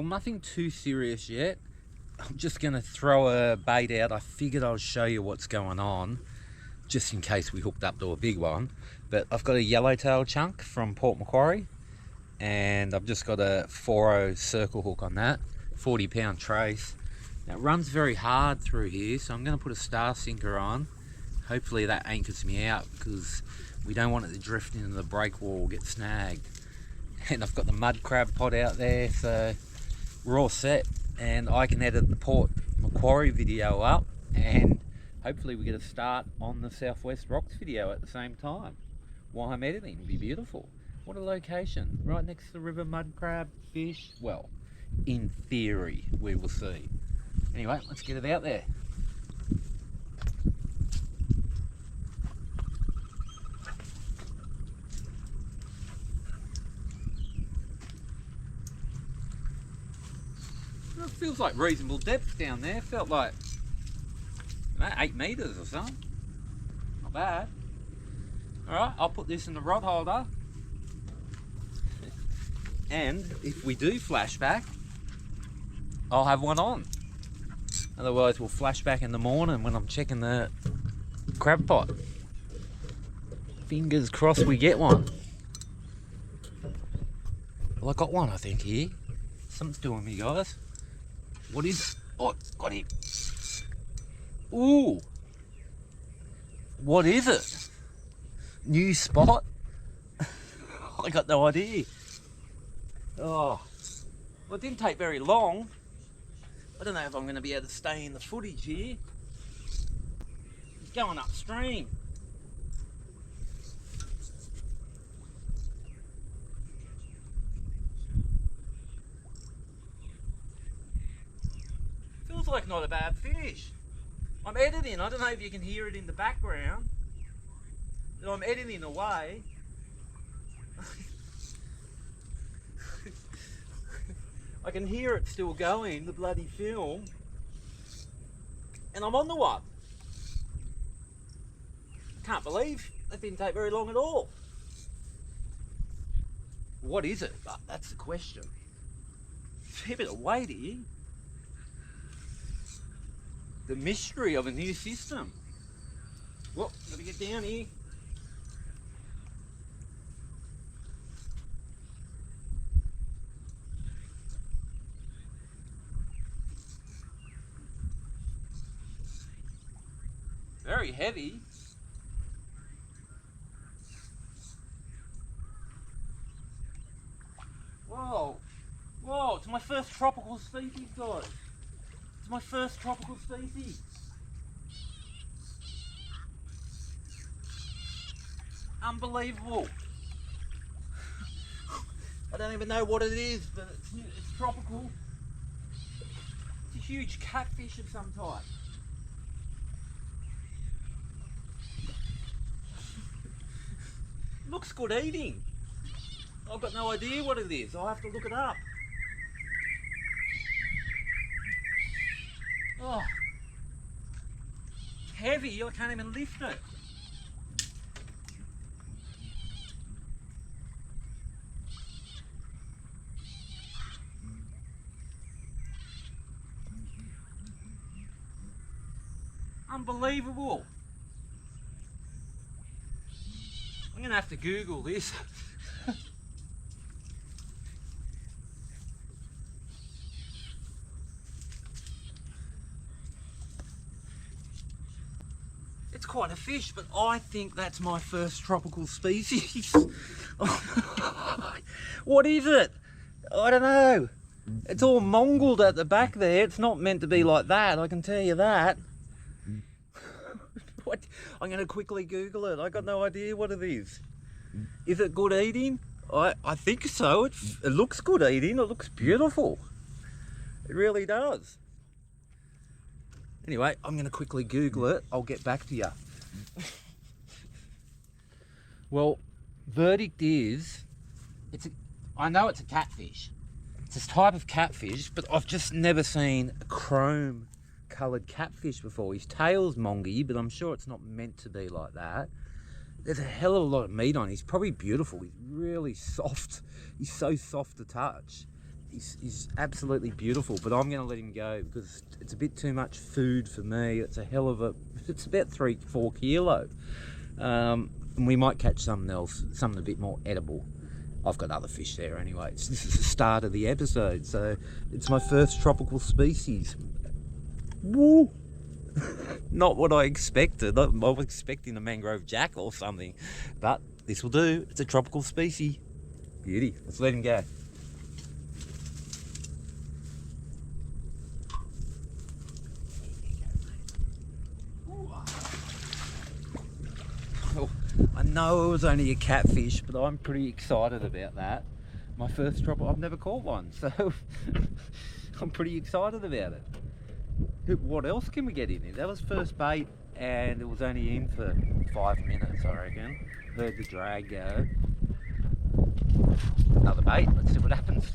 Well, nothing too serious yet. I'm just going to throw a bait out. I figured I'll show you what's going on, just in case we hooked up to a big one. But I've got a yellowtail chunk from Port Macquarie, and I've just got a 4.0 circle hook on that, 40-pound trace. Now, it runs very hard through here, so I'm going to put a star sinker on. Hopefully that anchors me out, because we don't want it to drift into the break wall, get snagged. And I've got the mud crab pot out there, so we're all set. And I can edit the Port Macquarie video up, and hopefully we get a start on the Southwest Rocks video at the same time while I'm editing. It'll be beautiful. What a location, right next to the river, mud crab, fish. Well, in theory, we will see. Anyway, let's get it out there. It feels like reasonable depth down there. Felt like 8 meters or something. Not bad. Alright, I'll put this in the rod holder. And if we do flash back, I'll have one on. Otherwise we'll flash back in the morning when I'm checking the crab pot. Fingers crossed we get one. Well, I got one, I think, here. Something's doing me, guys. What is it? Oh, got him. Ooh. What is it? New spot? I got no idea. Oh. Well, it didn't take very long. I don't know if I'm going to be able to stay in the footage here. It's going upstream. Feels like not a bad fish. I'm editing. I don't know if you can hear it in the background. But I'm editing away. I can hear it still going, the bloody film. And I'm on the one. Can't believe that didn't take very long at all. What is it? That's the question. Fair bit of weight here. The mystery of a new system. Whoop, gotta get down here. Very heavy. Whoa, whoa, it's my first tropical species, guys. It's my first tropical species. Unbelievable. I don't even know what it is, but it's tropical. It's a huge catfish of some type. Looks good eating. I've got no idea what it is. I'll have to look it up. Oh, it's heavy. I can't even lift it. Unbelievable. I'm gonna have to Google this. It's quite a fish, but I think that's my first tropical species. What is it? I don't know. It's all mongled at the back there. It's not meant to be like that, I can tell you that. What? I'm going to quickly Google it. I got no idea what it is. Is it good eating? I think so. It looks good eating. It looks beautiful. It really does. Anyway, I'm going to quickly Google it. I'll get back to you. Well, verdict is, I know it's a catfish. It's a type of catfish, but I've just never seen a chrome coloured catfish before. His tail's mongy, but I'm sure it's not meant to be like that. There's a hell of a lot of meat on him. He's probably beautiful. He's really soft. He's so soft to touch. He's absolutely beautiful, but I'm going to let him go because it's a bit too much food for me. It's a hell of a, it's about 3-4 kilo. And we might catch something else, something a bit more edible. I've got other fish there anyway. This is the start of the episode, so it's my first tropical species. Woo! Not what I expected. I was expecting a mangrove jack or something, but this will do. It's a tropical species. Beauty. Let's let him go. Oh, I know it was only a catfish, but I'm pretty excited about that. My first tropical, I've never caught one, so I'm pretty excited about it. What else can we get in here? That was first bait, and it was only in for 5 minutes, I reckon. Heard the drag go. Another bait, let's see what happens.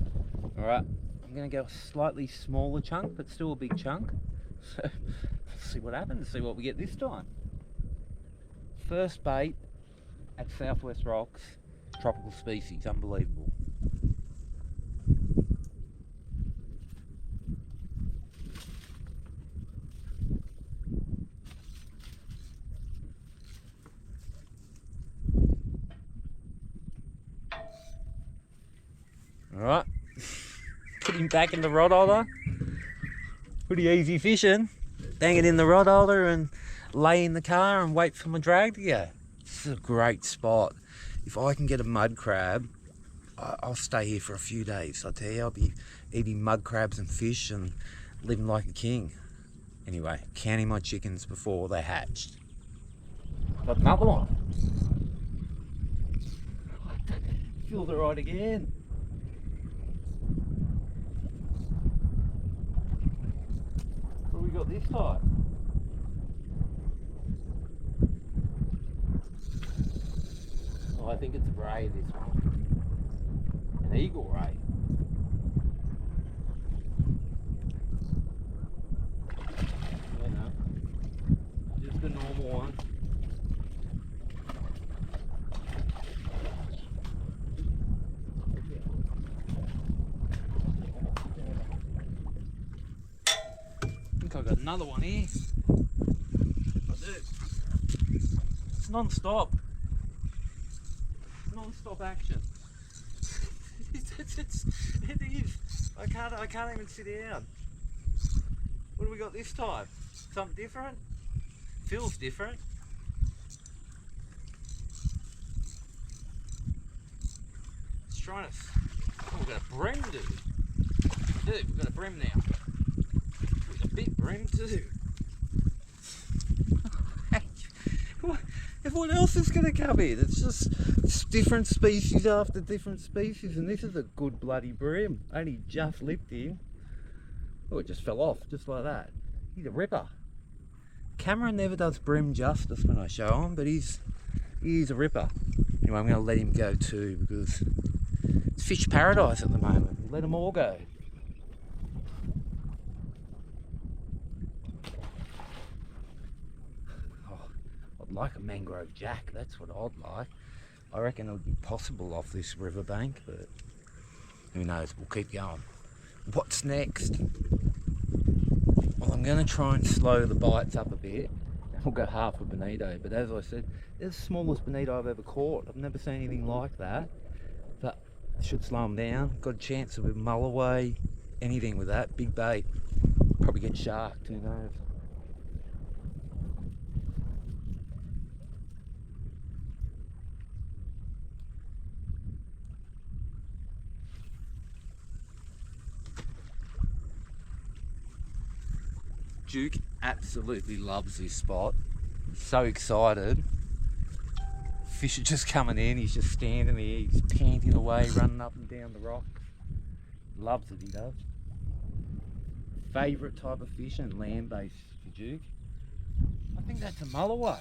Alright, I'm going to go a slightly smaller chunk, but still a big chunk. So, let's see what happens, see what we get this time. First bait at Southwest Rocks, tropical species, unbelievable. Alright, put him back in the rod holder. Pretty easy fishing. Bang it in the rod holder and lay in the car and wait for my drag to go. This is a great spot. If I can get a mud crab, I'll stay here for a few days. I tell you, I'll be eating mud crabs and fish and living like a king. Anyway, counting my chickens before they hatched. Got another one. Feels alright again. What have we got this time? Oh, I think it's a ray, this one. An eagle ray. Yeah, no. Just a normal one. I think I've got another one here. I do. It's non-stop. Non-stop action. It is. I can't even sit down. What do we got this time? Something different? Feels different. It's trying to. Oh, we've got a bream, dude. Dude, we've got a bream now. With a big bream too. What else is going to come in? It's different species after different species, and this is a good bloody bream. Only just lipped him. Oh, it just fell off, just like that. He's a ripper. Cameron never does bream justice when I show him, but he's a ripper. Anyway, I'm going to let him go too, because it's fish paradise at the moment. Let them all go. I'd like a mangrove jack, that's what I'd like. I reckon it would be possible off this riverbank, but who knows, we'll keep going. What's next? Well, I'm going to try and slow the bites up a bit. We'll go half a bonito, but as I said, it's the smallest bonito I've ever caught. I've never seen anything like that, but I should slow them down. Got a chance of a mulloway, anything with that, big bait. Probably get sharked, who knows. Duke absolutely loves this spot. He's so excited. Fish are just coming in, he's just standing there, he's panting away, running up and down the rock. Loves it, he does. Favourite type of fishing, land-based for Duke. I think that's a mulloway.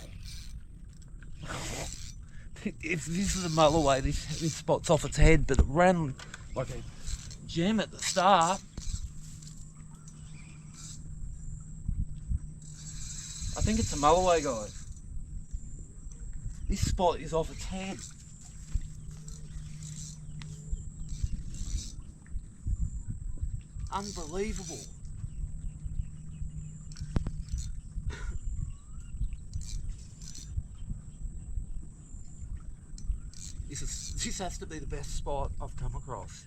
If this is a mulloway, this spot's off its head, but it ran like a gem at the start. I think it's a mulloway, guys. This spot is off its head. Unbelievable. This has to be the best spot I've come across.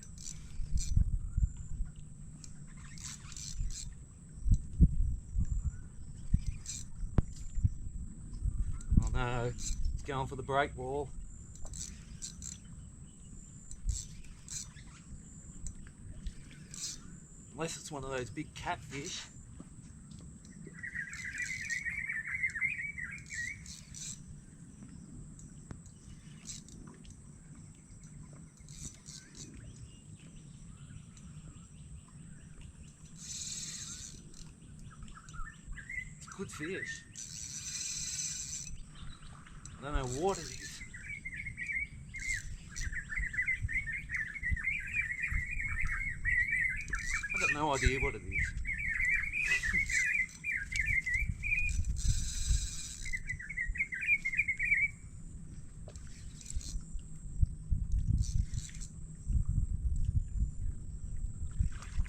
Oh no, it's going for the break wall. Unless it's one of those big catfish. It's a good fish. I don't know what it is. I've got no idea what it is.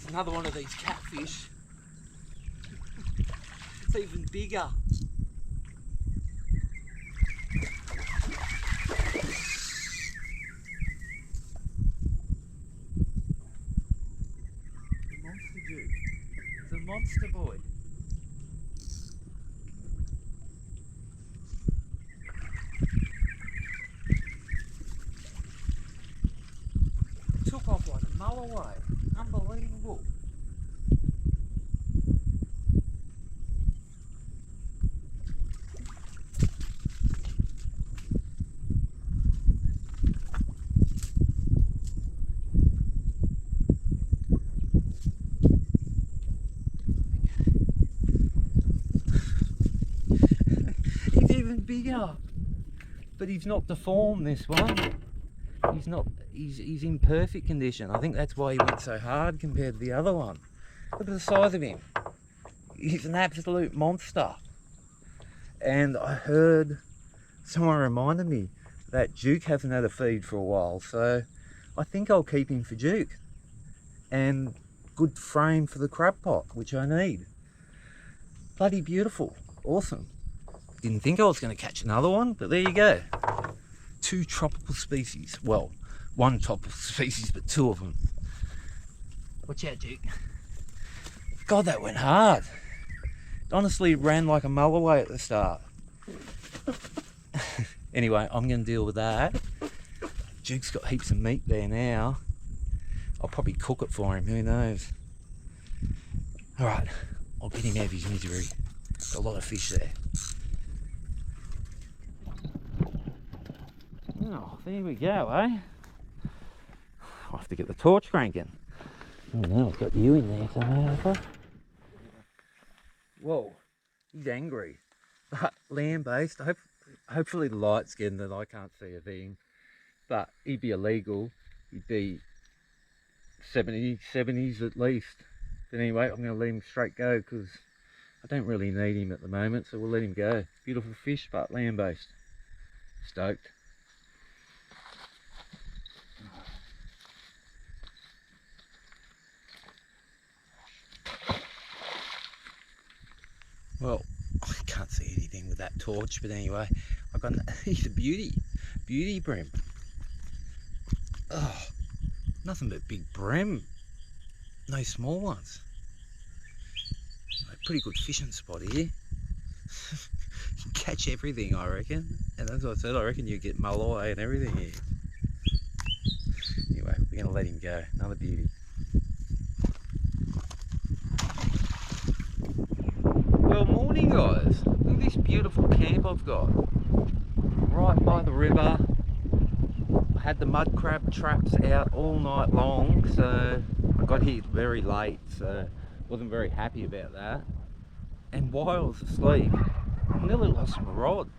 Another one of these catfish. It's even bigger. It's a monster boy. It took off like a Mullet. Unbelievable. Bigger, but he's not deformed, this one. He's in perfect condition. I think that's why he went so hard compared to the other one. Look at the size of him. He's an absolute monster. And I heard someone reminded me that Duke hasn't had a feed for a while, so I think I'll keep him for Duke. And good frame for the crab pot, which I need. Bloody beautiful. Awesome. Didn't think I was going to catch another one, but there you go. 2 tropical species. Well, 1 tropical species, but 2 of them. Watch out, Duke. God, that went hard. It honestly ran like a Macleay at the start. Anyway, I'm going to deal with that. Duke's got heaps of meat there now. I'll probably cook it for him, who knows. Alright, I'll get him out of his misery. Got a lot of fish there. Oh, there we go, eh? I'll have to get the torch cranking. Oh no, I've got you in there somehow. Whoa, he's angry. But land-based, hopefully the light's getting that I can't see a thing. But he'd be illegal. He'd be 70s at least. But anyway, I'm going to let him straight go because I don't really need him at the moment, so we'll let him go. Beautiful fish, but land-based. Stoked. Well, I can't see anything with that torch, but anyway, I've got he's a beauty bream. Oh, nothing but big bream, no small ones. A pretty good fishing spot here. You can catch everything, I reckon. And as I said, I reckon you get Mullet and everything here. Anyway, we're going to let him go. Another beauty. Well, morning guys. Look at this beautiful camp I've got. Right by the river. I had the mud crab traps out all night long, so I got here very late, so wasn't very happy about that. And while I was asleep, I nearly lost my rod.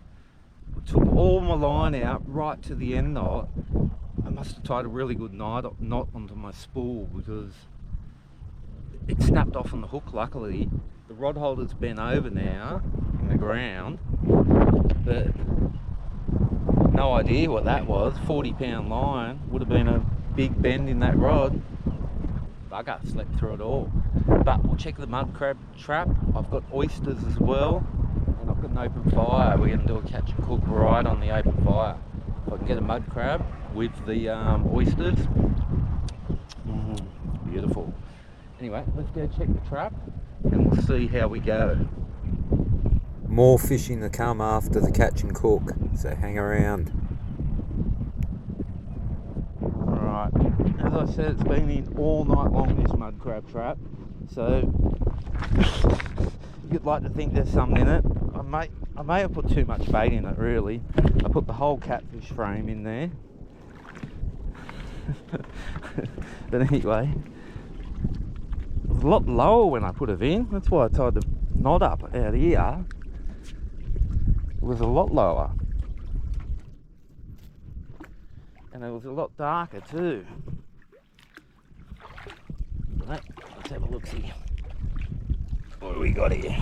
I took all my line out right to the end knot. I must have tied a really good knot onto my spool because it snapped off on the hook. Luckily, the rod holder's bent over now in the ground, but no idea what that was. 40-pound line, would have been a big bend in that rod. bugger, slept through it all. But we'll check the mud crab trap. I've got oysters as well, and I've got an open fire. We're going to do a catch and cook right on the open fire. If I can get a mud crab with the oysters, beautiful. Anyway, let's go check the trap and we'll see how we go. More fishing to come after the catch and cook, so hang around. Alright, as I said, it's been in all night long, this mud crab trap, so you'd like to think there's something in it. I may have put too much bait in it, really. I put the whole catfish frame in there. But anyway, it was a lot lower when I put it in. That's why I tied the knot up out here. It was a lot lower. And it was a lot darker too. Right, let's have a look see. What do we got here?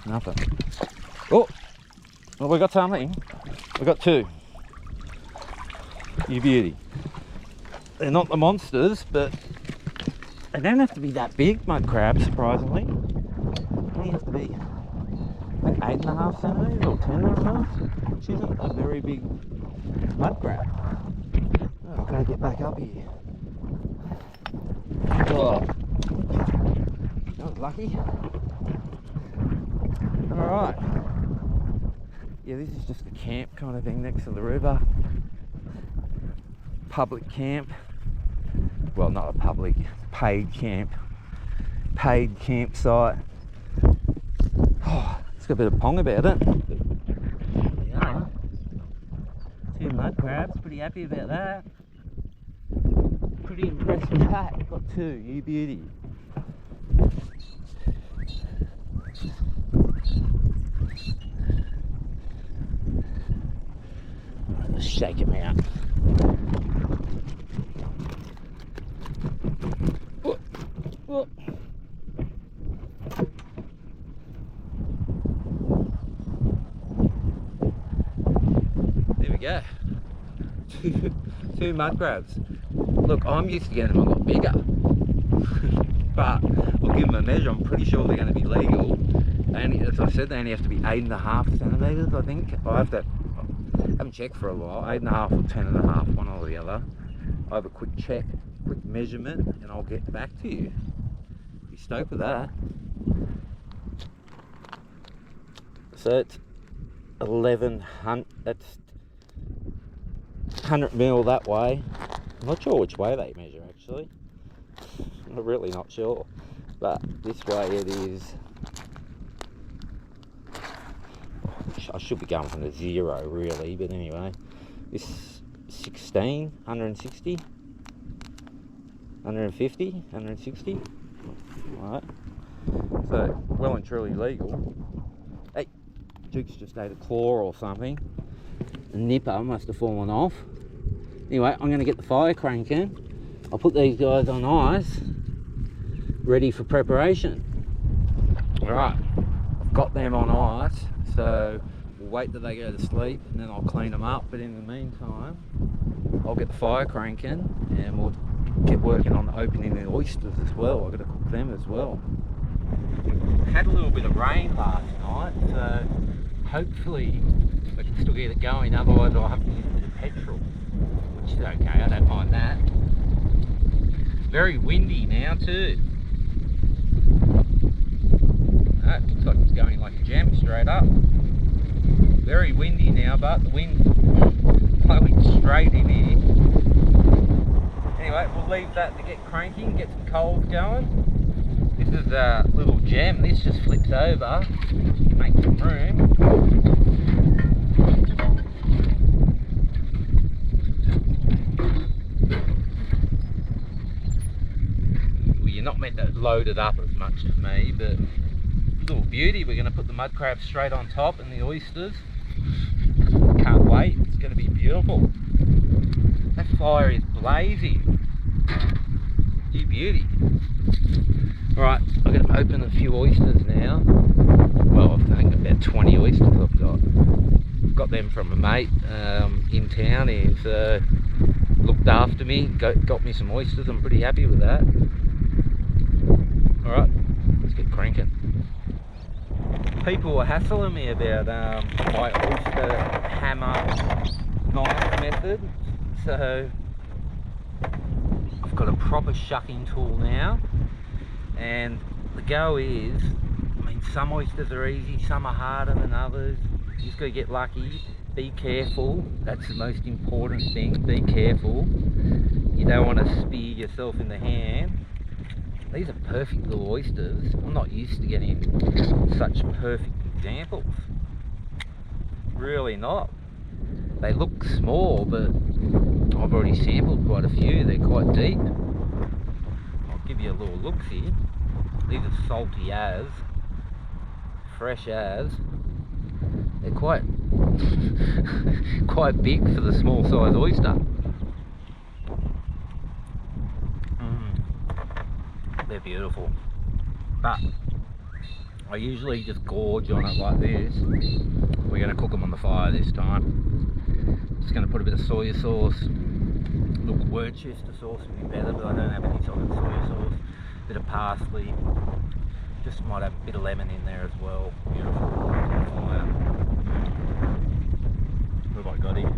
Nothing. Oh, well, we got something. We got two. You beauty. They're not the monsters, but they don't have to be that big, mud crabs, surprisingly. They have to be like 8.5 centimetres or 10 or something, which isn't a very big mud crab. Oh, I've got to get back up here. Oh, that was lucky. Alright. Yeah, this is just a camp kind of thing next to the river. Public camp. Well, not a public, paid camp. Paid campsite. Oh, it's got a bit of pong about it. There we are. 2 mud crabs, pretty happy about that. Pretty impressed with that. Got 2, you beauty. Let's shake him out. There we go. 2 mud crabs. Look, I'm used to getting them a lot bigger. But we'll give them a measure. I'm pretty sure they're going to be legal. As I said, they only have to be 8.5 centimetres, I think. I haven't checked for a while. 8.5 or 10.5, one or the other. I have a quick check, quick measurement, and I'll get back to you. Be stoked with that. So it's 1100. That's 100 mil that way. I'm not sure which way they measure actually. I'm really not sure, but this way it is. I should be going from the 0 really, but anyway, this 16, 160, 150, 160. Alright, so well and truly legal. Hey, Duke's just ate a claw or something. The nipper must have fallen off. Anyway, I'm going to get the fire cranking. I'll put these guys on ice, ready for preparation. Alright, I've got them on ice, so we'll wait till they go to sleep and then I'll clean them up. But in the meantime, I'll get the fire cranking and we'll get working on opening the oysters as well. I've got to cook them as well. Had a little bit of rain last night, so hopefully I can still get it going, otherwise I'll have to use a bit of petrol, which is okay, I don't mind that. Very windy now too. That looks like it's going like a gem straight up. Very windy now, but the wind's blowing straight in here. Anyway, we'll leave that to get cranking, get some coals going. This is a little gem. This just flips over. You make some room. Well, you're not meant to load it up as much as me, but little beauty. We're going to put the mud crabs straight on top and the oysters. Can't wait. It's going to be beautiful. That fire is blazing. You beauty. Alright, I'm going to open a few oysters now. Well, I think about 20 oysters I've got. Got them from a mate in town here, so looked after me, got me some oysters. I'm pretty happy with that. Alright, let's get cranking. People were hassling me about my oyster hammer knife method, so I've got a proper shucking tool now, and the go is, I mean, some oysters are easy, some are harder than others. You just got to get lucky. Be careful, that's the most important thing. Be careful, you don't want to spear yourself in the hand. These are perfect little oysters. I'm not used to getting such perfect examples. Really not. They look small, but I've already sampled quite a few. They're quite deep. I'll give you a little look here. These are salty as, fresh as. They're quite quite big for the small size oyster. They're beautiful, but I usually just gorge on it like this. We're going to cook them on the fire this time. Just going to put a bit of soy sauce. Look, Worcester sauce would be better, but I don't have any sort of soy sauce. A bit of parsley. Just might have a bit of lemon in there as well. Beautiful. Fire. What have I got here? I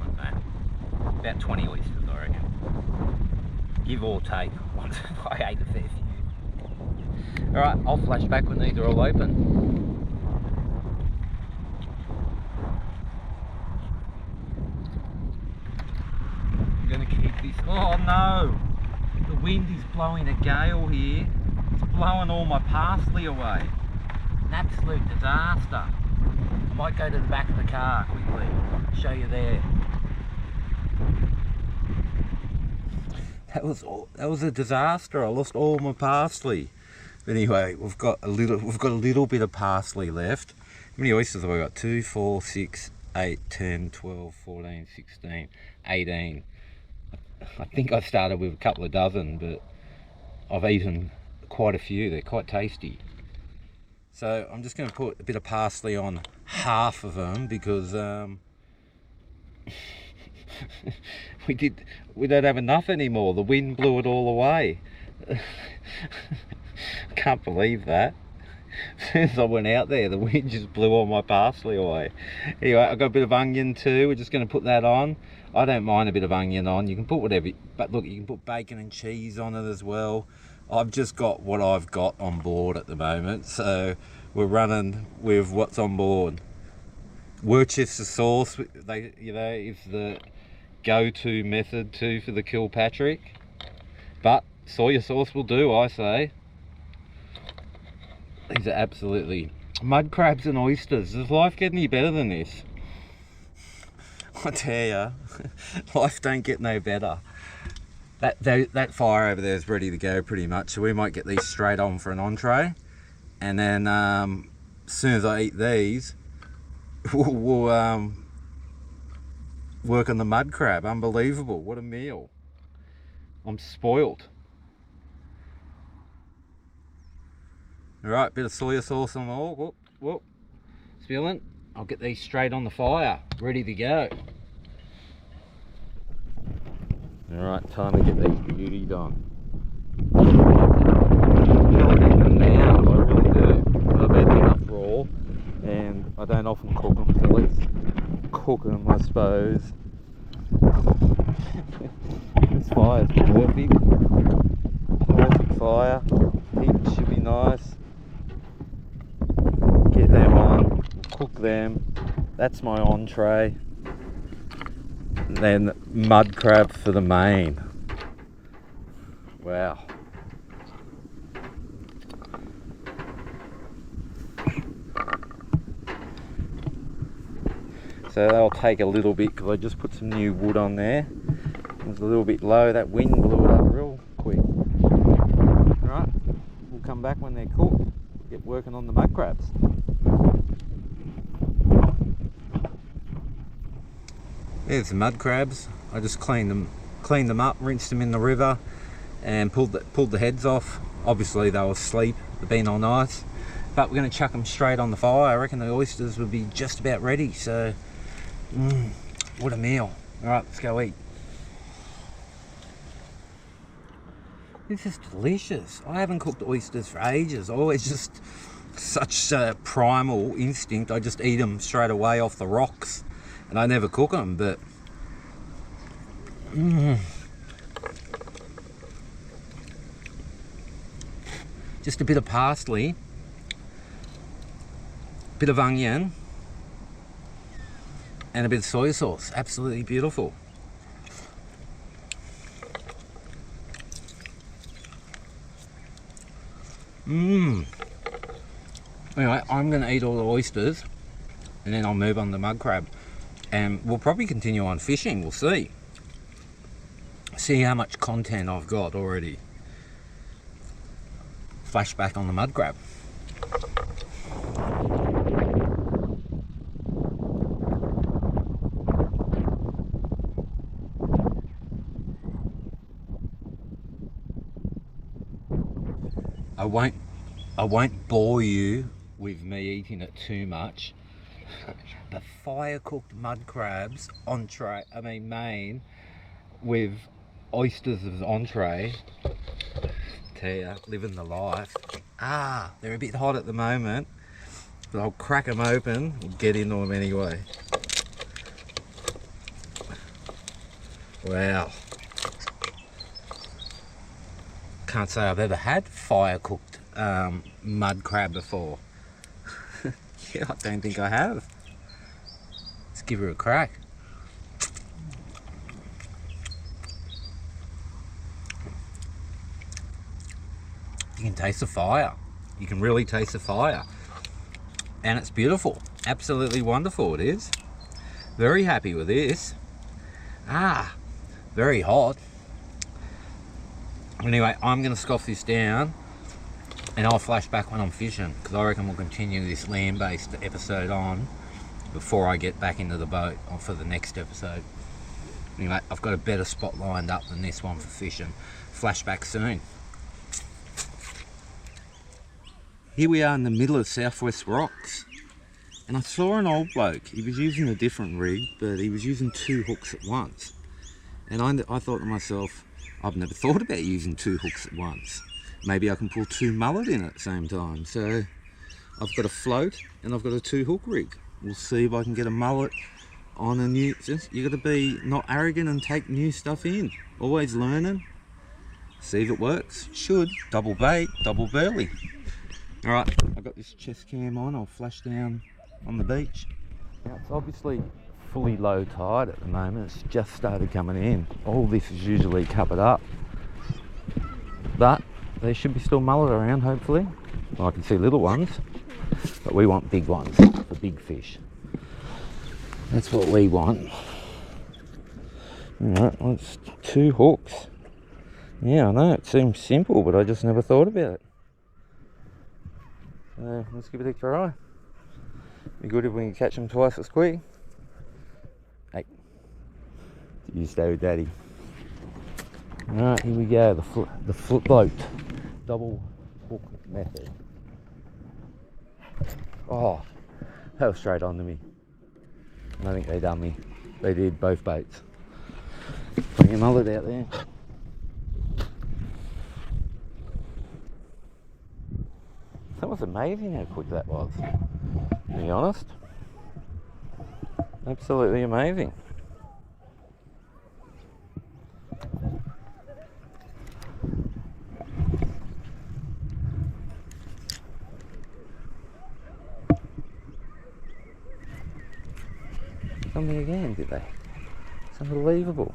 don't know. About 20 oysters, I reckon. Give or take. Once I ate a fair few. Alright, I'll flash back when these are all open. I'm going to keep this. Oh no! The wind is blowing a gale here. It's blowing all my parsley away. An absolute disaster. I might go to the back of the car quickly. Show you there. That was a disaster. I lost all my parsley. But anyway, we've got a little bit of parsley left. How many oysters have I got? 2, 4, 6, 8, 10, 12, 14, 16, 18. I think I started with a couple of dozen, but I've eaten quite a few. They're quite tasty. So I'm just going to put a bit of parsley on half of them because we don't have enough anymore. The wind blew it all away. Can't believe that. As soon as I went out there, the wind just blew all my parsley away. Anyway, I've got a bit of onion too. We're just going to put that on. I don't mind a bit of onion on. You can put whatever, but look, you can put bacon and cheese on it as well. I've just got what I've got on board at the moment, so we're running with what's on board. Worcester sauce, is the go-to method too for the Kilpatrick, but soy sauce will do, I say. These are absolutely mud crabs and oysters. Does life get any better than this? I tell ya, life don't get no better. That fire over there is ready to go pretty much, so we might get these straight on for an entree, and then as soon as I eat these, we'll work on the mud crab. Unbelievable, what a meal. I'm spoilt. Alright, bit of soy sauce on all. Whoop. Spilling. I'll get these straight on the fire, ready to go. Alright, time to get these beauties on. I eat them now, I really do. I've eaten enough raw, and I don't often cook them, so let's cook them, I suppose. This fire's perfect. Perfect fire. Heat should be nice. Get them on, cook them. That's my entree. Then mud crab for the main. Wow. So that'll take a little bit because I just put some new wood on there. It was a little bit low, that wind blew it up real quick. Alright, we'll come back when they're cooked, get working on the mud crabs. There's the mud crabs. I just cleaned them up, rinsed them in the river, and pulled the heads off. Obviously they were asleep, they've been all night, but we're going to chuck them straight on the fire. I reckon the oysters will be just about ready. So, what a meal! All right, let's go eat. This is delicious. I haven't cooked oysters for ages. I always just, such primal instinct, I just eat them straight away off the rocks. And I never cook them, but... Just a bit of parsley, bit of onion, and a bit of soy sauce. Absolutely beautiful. Anyway, I'm going to eat all the oysters and then I'll move on to mud crab. And we'll probably continue on fishing, we'll see. See how much content I've got already. Flashback on the mud crab. I won't bore you with me eating it too much. The fire cooked mud crabs entree, main, with oysters as entree. Tell you, living the life. They're a bit hot at the moment, but I'll crack them open and get into them anyway. Wow. Can't say I've ever had fire cooked mud crab before. Yeah, I don't think I have. Let's give her a crack. You can taste the fire. You can really taste the fire. And it's beautiful. Absolutely wonderful it is. Very happy with this. Very hot. Anyway, I'm going to scoff this down and I'll flash back when I'm fishing, because I reckon we'll continue this land-based episode on before I get back into the boat for the next episode. Anyway, I've got a better spot lined up than this one for fishing. Flashback soon. Here we are in the middle of Southwest Rocks, and I saw an old bloke. He was using a different rig, but he was using 2 hooks at once. And I thought to myself, I've never thought about using 2 hooks at once. Maybe I can pull 2 mullet in at the same time. So I've got a float and I've got a 2 hook rig. We'll see if I can get a mullet on a new... You got to be not arrogant and take new stuff in. Always learning. See if it works. Should. Double bait, double burley. Alright, I've got this chest cam on. I'll flash down on the beach. Now it's obviously fully low tide at the moment. It's just started coming in. All this is usually covered up, but there should be still mullet around, hopefully. Well, I can see little ones, but we want big ones for big fish. That's what we want. Alright, well, it's 2 hooks. Yeah, I know, it seems simple, but I just never thought about it. So let's give it a try. Be good if we can catch them twice as quick. Hey, you stay with Daddy. Alright, here we go, the float, double hook method. Oh, that was straight onto me. I think they done me. They did, both baits. Bring your mullet out there. That was amazing how quick that was, to be honest. Absolutely amazing. Something again, did they? It's unbelievable.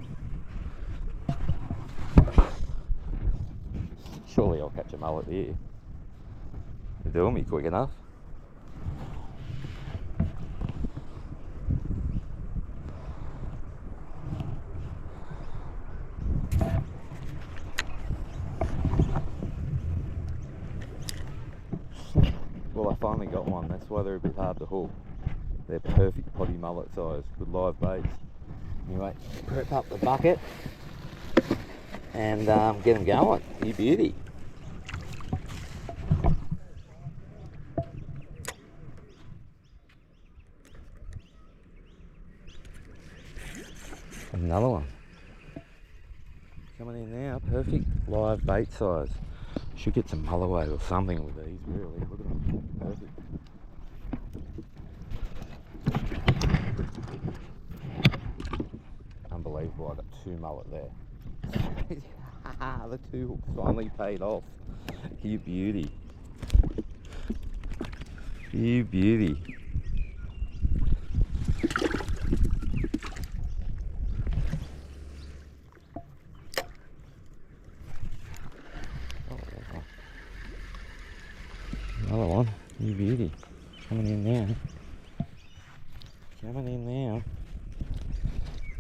Surely I'll catch a mullet here. They're doing me quick enough. Well, I finally got one. That's why they're a bit hard to hook. They're perfect potty mullet size, good live baits. Anyway, prep up the bucket and get them going. You beauty. Another one. Coming in now, perfect live bait size. Should get some mullet or something with these, really. Look at them. Perfect. Unbelievable, I got 2 mullet there. The 2 hooks finally paid off. You beauty. You beauty. Another one. You beauty. Coming in now. Coming in now.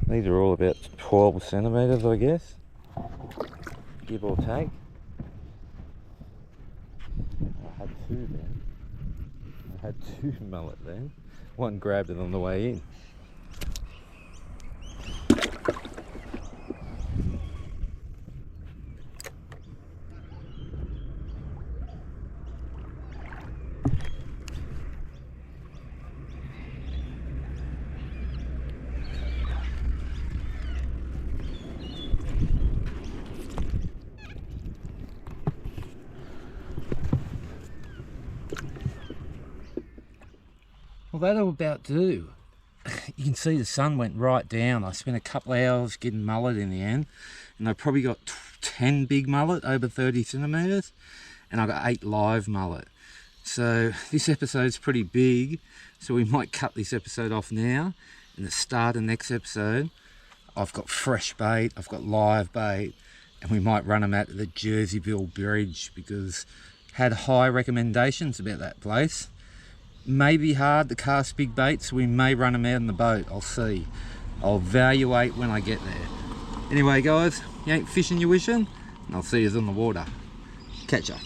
These are all about 12 centimetres, I guess. Give or take. I had 2 then. I had 2 mullet then. One grabbed it on the way in. Well, that'll about do. You can see the sun went right down. I spent a couple of hours getting mullet in the end, and I probably got 10 big mullet over 30 centimetres, and I got 8 live mullet. So this episode's pretty big, so we might cut this episode off now. And the start of next episode, I've got fresh bait, I've got live bait, and we might run them out to the Jerseyville Bridge because had high recommendations about that place. May be hard to cast big baits, so we may run them out in the boat. I'll see. I'll evaluate when I get there. Anyway guys, you ain't fishing, you wishing, and I'll see you on the water. Catch ya.